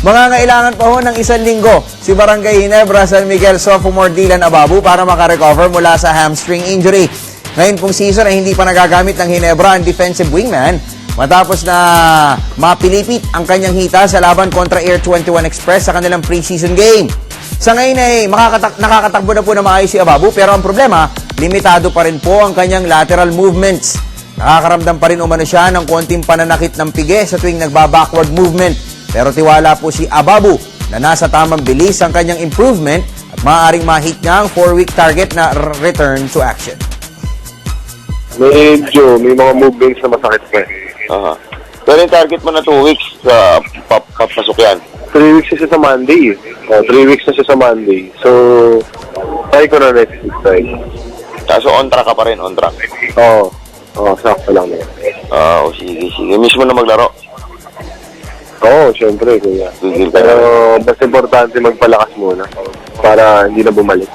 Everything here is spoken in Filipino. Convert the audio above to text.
Mangangailangan pa ho ng 1 linggo si Barangay Ginebra, San Miguel sophomore Dylan Ababu para makarecover mula sa hamstring injury. Ngayon pong season ay hindi pa nagagamit ng Ginebra ang defensive wingman matapos na mapilipit ang kanyang hita sa laban kontra Air 21 Express sa kanilang preseason game. Sa ngayon ay nakakatakbo na po na maayos si Ababu, pero ang problema, limitado pa rin po ang kanyang lateral movements. Nakakaramdam pa rin umano siya ng konting pananakit ng pige sa tuwing nagba-backward movement. Pero tiwala po si Ababu na nasa tamang bilis ang kanyang improvement at maaaring ma-hit niya ang 4-week target na return to action. May mga movements na masakit pa. Pero yung target mo na 2 weeks, papasok yan. 3 weeks na siya sa Monday. 3 weeks na siya sa Monday. So, try ko na next week. So on track ka pa rin, on track. Oo, sakto lang yan. Sige. Mismo na maglaro. Oo, syempre, kuya. Gigil ka Pero na. basta importante magpalakas muna para hindi na bumalik.